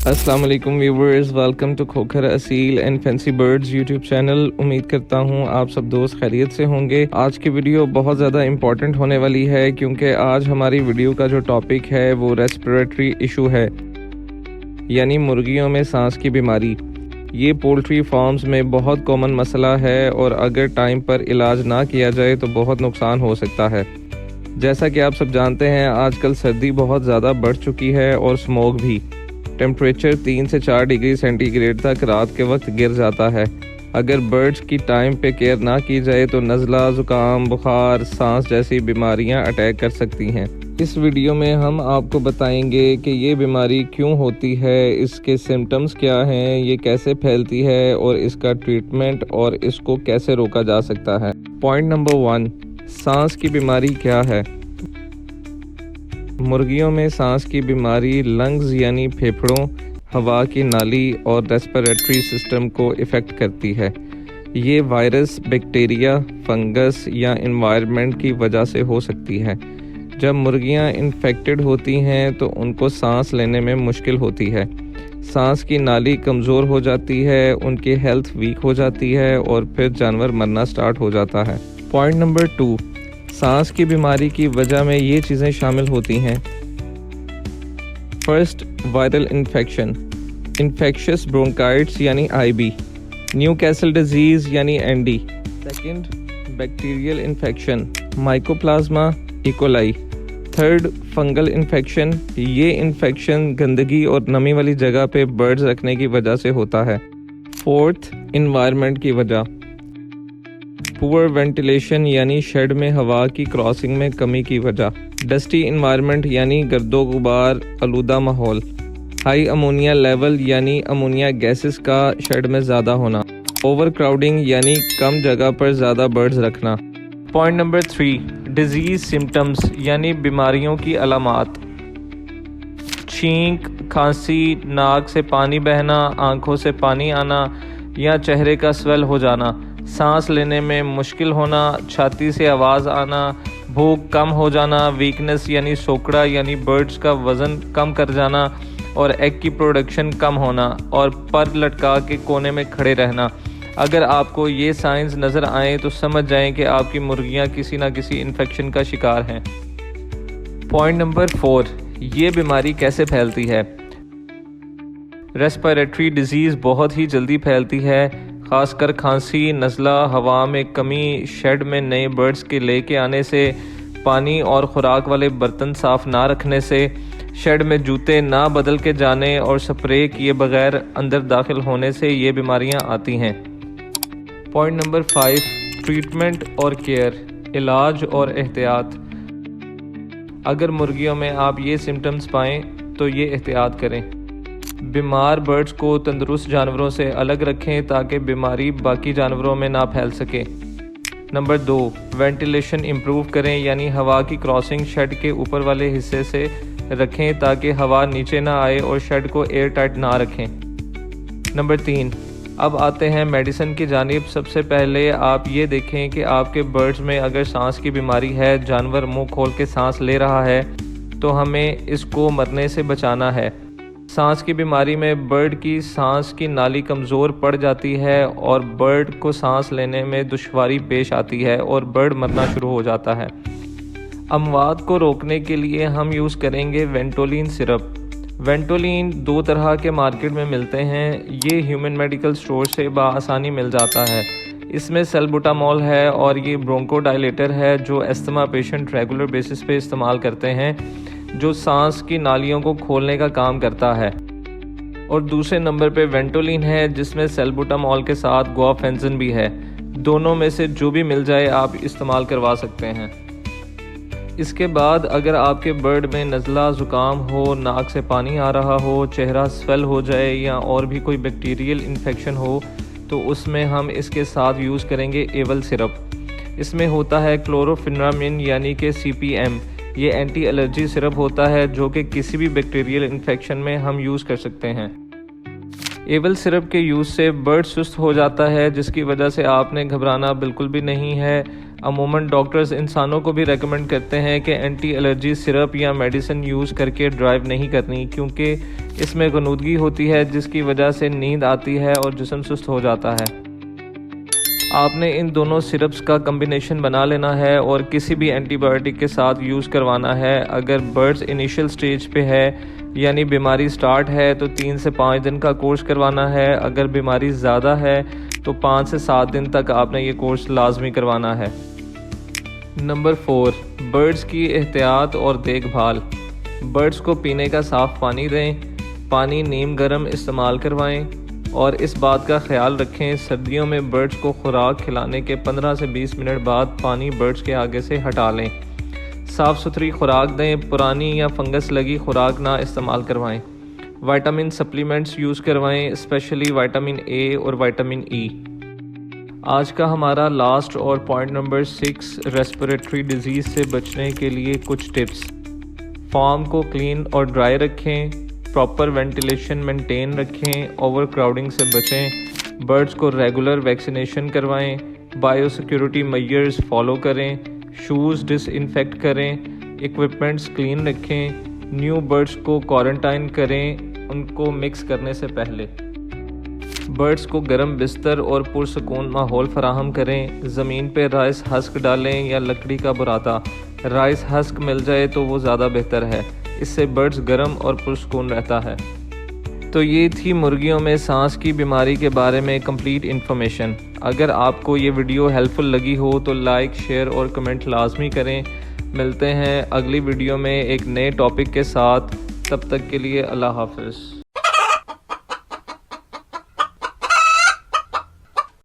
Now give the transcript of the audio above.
अस्सलाम वालेकुम viewers, welcome to Khokhar Aseel and fancy birds YouTube channel. उम्मीद करता हूँ आप सब दोस्त खैरियत से होंगे। आज की वीडियो बहुत ज़्यादा इम्पॉर्टेंट होने वाली है क्योंकि आज हमारी वीडियो का जो टॉपिक है वो रेस्पिरेटरी इशू है, यानी मुर्गियों में सांस की बीमारी। ये पोल्ट्री फार्म्स में बहुत कॉमन मसला है और अगर टाइम पर इलाज ना किया जाए तो बहुत नुकसान हो सकता है। जैसा कि आप सब जानते हैं, आजकल सर्दी बहुत ज़्यादा बढ़ चुकी है और स्मोक भी। टेम्परेचर 3 से 4 डिग्री सेंटीग्रेड तक रात के वक्त गिर जाता है। अगर बर्ड्स की टाइम पे केयर ना की जाए तो नज़ला, ज़ुकाम, बुखार, सांस जैसी बीमारियां अटैक कर सकती हैं। इस वीडियो में हम आपको बताएंगे कि ये बीमारी क्यों होती है, इसके सिम्टम्स क्या हैं, ये कैसे फैलती है और इसका ट्रीटमेंट और इसको कैसे रोका जा सकता है। पॉइंट नंबर 1, सांस की बीमारी क्या है। मुर्गियों में सांस की बीमारी लंग्स यानी फेफड़ों, हवा की नाली और रेस्पिरेटरी सिस्टम को इफ़ेक्ट करती है। ये वायरस, बैक्टीरिया, फंगस या एनवायरनमेंट की वजह से हो सकती है। जब मुर्गियां इन्फेक्टेड होती हैं तो उनको सांस लेने में मुश्किल होती है, सांस की नाली कमज़ोर हो जाती है, उनकी हेल्थ वीक हो जाती है और फिर जानवर मरना स्टार्ट हो जाता है। पॉइंट नंबर 2, सांस की बीमारी की वजह में ये चीज़ें शामिल होती हैं। First, viral infection, infectious bronchitis यानी आईबी, न्यूकैसल डिजीज़ यानी ND. Second, bacterial infection, mycoplasma E coli. Third, fungal infection, ये इन्फेक्शन गंदगी और नमी वाली जगह पे बर्ड्स रखने की वजह से होता है। फोर्थ, इन्वायरमेंट की वजह, पुअर वेंटिलेशन यानी शेड में हवा की क्रॉसिंग में कमी की वजह। डस्टी इन्वायरमेंट यानी गर्दो गुबार आलूदा माहौल। हाई अमोनिया लेवल यानी अमोनिया गैसेस का शेड में ज़्यादा होना। ओवर क्राउडिंग यानी कम जगह पर ज़्यादा बर्ड्स रखना। पॉइंट नंबर 3, डिजीज़ सिम्टम्स यानी बीमारियों की अलामात। छींक, खांसी, नाक से पानी बहना, आँखों से पानी आना या चेहरे का स्वेल हो जाना, सांस लेने में मुश्किल होना, छाती से आवाज़ आना, भूख कम हो जाना, वीकनेस यानी सोकड़ा यानी बर्ड्स का वज़न कम कर जाना और एग की प्रोडक्शन कम होना और पर लटका के कोने में खड़े रहना। अगर आपको ये साइंस नज़र आएँ तो समझ जाएं कि आपकी मुर्गियां किसी ना किसी इन्फेक्शन का शिकार हैं। पॉइंट नंबर 4, ये बीमारी कैसे फैलती है। रेस्पिरेटरी डिजीज़ बहुत ही जल्दी फैलती है, खासकर खांसी, नज़ला, हवा में कमी, शेड में नए बर्ड्स के लेके आने से, पानी और खुराक वाले बर्तन साफ़ ना रखने से, शेड में जूते ना बदल के जाने और स्प्रे किए बगैर अंदर दाखिल होने से ये बीमारियां आती हैं। पॉइंट नंबर 5, ट्रीटमेंट और केयर, इलाज और एहतियात। अगर मुर्गियों में आप ये सिम्टम्स पाएँ तो ये एहतियात करें। बीमार बर्ड्स को तंदुरुस्त जानवरों से अलग रखें ताकि बीमारी बाकी जानवरों में ना फैल सके। नंबर 2, वेंटिलेशन इम्प्रूव करें, यानी हवा की क्रॉसिंग शेड के ऊपर वाले हिस्से से रखें ताकि हवा नीचे ना आए और शेड को एयर टाइट ना रखें। नंबर 3, अब आते हैं मेडिसिन की जानिब। सबसे पहले आप ये देखें कि आपके बर्ड्स में अगर सांस की बीमारी है, जानवर मुंह खोल के सांस ले रहा है, तो हमें इसको मरने से बचाना है। सांस की बीमारी में बर्ड की सांस की नाली कमज़ोर पड़ जाती है और बर्ड को सांस लेने में दुश्वारी पेश आती है और बर्ड मरना शुरू हो जाता है। अमवात को रोकने के लिए हम यूज़ करेंगे वेंटोलिन सिरप। वेंटोलिन 2 तरह के मार्केट में मिलते हैं, ये ह्यूमन मेडिकल स्टोर से बआसानी मिल जाता है। इसमें सल्बुटामॉल है और ये ब्रोंकोडायलेटर है जो अस्थमा पेशेंट रेगुलर बेसिस पे इस्तेमाल करते हैं, जो सांस की नालियों को खोलने का काम करता है। और दूसरे नंबर पे वेंटोलिन है जिसमें सल्बुटामॉल के साथ गुआफेंसिन भी है। दोनों में से जो भी मिल जाए आप इस्तेमाल करवा सकते हैं। इसके बाद अगर आपके बर्ड में नज़ला, ज़ुकाम हो, नाक से पानी आ रहा हो, चेहरा स्वेल हो जाए या और भी कोई बैक्टीरियल इन्फेक्शन हो तो उसमें हम इसके साथ यूज़ करेंगे एवल सिरप। इसमें होता है क्लोरोफिनामिन यानी कि CPM। ये एंटी एलर्जी सिरप होता है जो कि किसी भी बैक्टीरियल इन्फेक्शन में हम यूज़ कर सकते हैं। एवल सिरप के यूज़ से बर्ड सुस्त हो जाता है, जिसकी वजह से आपने घबराना बिल्कुल भी नहीं है। अमूमन डॉक्टर्स इंसानों को भी रेकमेंड करते हैं कि एंटी एलर्जी सिरप या मेडिसिन यूज़ करके ड्राइव नहीं करनी, क्योंकि इसमें गनूदगी होती है जिसकी वजह से नींद आती है और जिस्म सुस्त हो जाता है। आपने इन दोनों सिरप्स का कम्बिनेशन बना लेना है और किसी भी एंटीबायोटिक के साथ यूज़ करवाना है। अगर बर्ड्स इनिशियल स्टेज पे है यानी बीमारी स्टार्ट है तो 3 से 5 दिन का कोर्स करवाना है। अगर बीमारी ज़्यादा है तो 5 से 7 दिन तक आपने ये कोर्स लाजमी करवाना है। नंबर 4, बर्ड्स की एहतियात और देखभाल। बर्ड्स को पीने का साफ़ पानी दें, पानी नीम गर्म इस्तेमाल करवाएं और इस बात का ख्याल रखें सर्दियों में बर्ड्स को खुराक खिलाने के 15 से 20 मिनट बाद पानी बर्ड्स के आगे से हटा लें। साफ़ सुथरी खुराक दें, पुरानी या फंगस लगी खुराक ना इस्तेमाल करवाएं। विटामिन सप्लीमेंट्स यूज़ करवाएं, स्पेशली विटामिन ए और विटामिन ई। आज का हमारा लास्ट और पॉइंट नंबर 6, रेस्पिरेटरी डिजीज़ से बचने के लिए कुछ टिप्स। फार्म को क्लीन और ड्राई रखें, प्रॉपर वेंटिलेशन मेंटेन रखें, ओवर क्राउडिंग से बचें, बर्ड्स को रेगुलर वैक्सीनेशन करवाएं, बायोसिक्योरिटी मेजर्स फॉलो करें, शूज़ डिसइंफेक्ट करें, इक्विपमेंट्स क्लीन रखें, न्यू बर्ड्स को क्वारंटाइन करें उनको मिक्स करने से पहले। बर्ड्स को गर्म बिस्तर और पुरसकून माहौल फराहम करें। ज़मीन पे राइस हस्क डालें या लकड़ी का बुरादा। राइस हस्क मिल जाए तो वो ज़्यादा बेहतर है, इससे बर्ड्स गर्म और पुरसकून रहता है। तो ये थी मुर्गियों में सांस की बीमारी के बारे में कंप्लीट इन्फॉर्मेशन। अगर आपको ये वीडियो हेल्पफुल लगी हो तो लाइक, शेयर और कमेंट लाजमी करें। मिलते हैं अगली वीडियो में एक नए टॉपिक के साथ। तब तक के लिए अल्लाह हाफ़िज़।